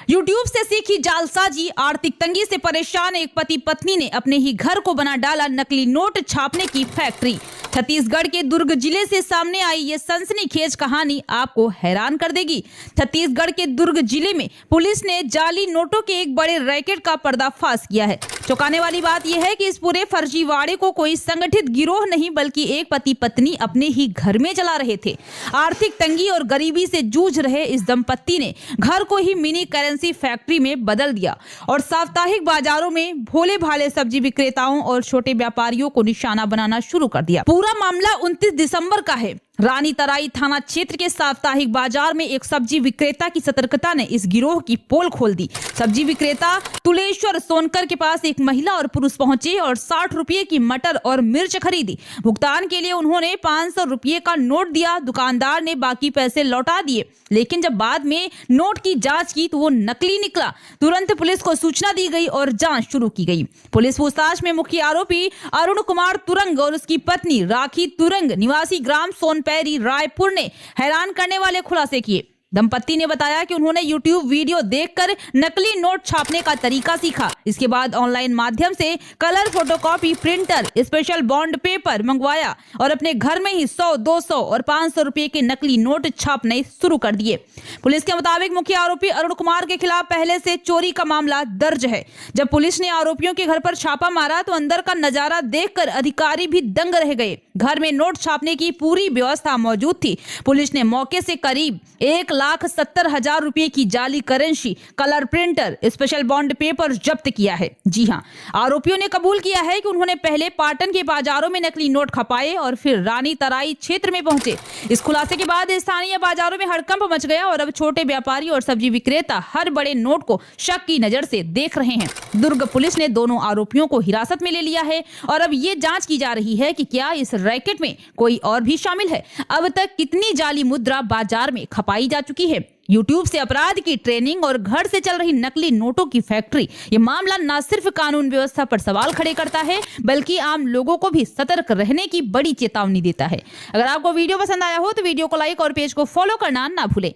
YouTube से सीखी जालसाजी, आर्थिक तंगी से परेशान एक पति पत्नी ने अपने ही घर को बना डाला नकली नोट छापने की फैक्ट्री। छत्तीसगढ़ के दुर्ग जिले से सामने आई ये सनसनीखेज कहानी आपको हैरान कर देगी। छत्तीसगढ़ के दुर्ग जिले में पुलिस ने जाली नोटों के एक बड़े रैकेट का पर्दाफाश किया है। चौंकाने वाली बात यह है कि इस पूरे फर्जीवाड़े को कोई संगठित गिरोह नहीं बल्कि एक पति पत्नी अपने ही घर में चला रहे थे। आर्थिक तंगी और गरीबी से जूझ रहे इस दंपत्ति ने घर को ही मिनी करेंसी फैक्ट्री में बदल दिया और साप्ताहिक बाजारों में भोले भाले सब्जी विक्रेताओं और छोटे व्यापारियों को निशाना बनाना शुरू कर दिया। पूरा मामला 29 दिसंबर का है। रानी तराई थाना क्षेत्र के साप्ताहिक बाजार में एक सब्जी विक्रेता की सतर्कता ने इस गिरोह की पोल खोल दी। सब्जी विक्रेता तुलेश्वर सोनकर के पास एक महिला और पुरुष पहुंचे और 60 रुपये की मटर और मिर्च खरीदी। भुगतान के लिए उन्होंने 500 रुपये का नोट दिया। दुकानदार ने बाकी पैसे लौटा दिए, लेकिन जब बाद में नोट की जांच की तो वो नकली निकला। तुरंत पुलिस को सूचना दी गई और जांच शुरू की गई। पुलिस पूछताछ में मुख्य आरोपी अरुण कुमार तुरंग और उसकी पत्नी राखी तुरंग निवासी ग्राम सोनपैरी रायपुर ने हैरान करने वाले खुलासे किए। दंपत्ति ने बताया कि उन्होंने YouTube वीडियो देखकर नकली नोट छापने का तरीका सीखा। इसके बाद ऑनलाइन माध्यम से colour photocopy printer, special bond paper मंगवाया और अपने घर में ही 100, 200 और 500 रुपए के नकली नोट छापने शुरू कर दिए। पुलिस के मुताबिक मुख्य आरोपी अरुण कुमार के खिलाफ पहले से चोरी का मामला दर्ज है। जब पुलिस ने आरोपियों के घर पर छापा मारा तो अंदर का नजारा देखकर अधिकारी भी दंग रह गए। घर में नोट छापने की पूरी व्यवस्था मौजूद थी। पुलिस ने मौके से करीब 1,70,000 रुपए की जाली currency, colour printer, special bond paper जब्त किया है। जी हां, आरोपियों ने कबूल किया है कि उन्होंने पहले पाटन के बाजारों में नकली नोट खपाए और फिर रानी तराई क्षेत्र में पहुंचे। इस खुलासे के बाद स्थानीय बाजारों में हड़कंप मच गया और अब छोटे व्यापारी और सब्जी विक्रेता हर बड़े नोट को शक की नजर से देख रहे हैं। दुर्ग पुलिस ने दोनों आरोपियों को हिरासत में ले लिया है और अब ये जांच की जा रही है कि क्या इस रैकेट में कोई और भी शामिल है। अब तक कितनी जाली मुद्रा बाजार में खपाई जा चुकी है। YouTube से अपराध की ट्रेनिंग और घर से चल रही नकली नोटों की फैक्ट्री, ये मामला न सिर्फ कानून व्यवस्था पर सवाल खड़े करता है बल्कि आम लोगों को भी सतर्क रहने की बड़ी चेतावनी देता है। अगर आपको वीडियो पसंद आया हो तो वीडियो को लाइक और पेज को फॉलो करना ना भूलें।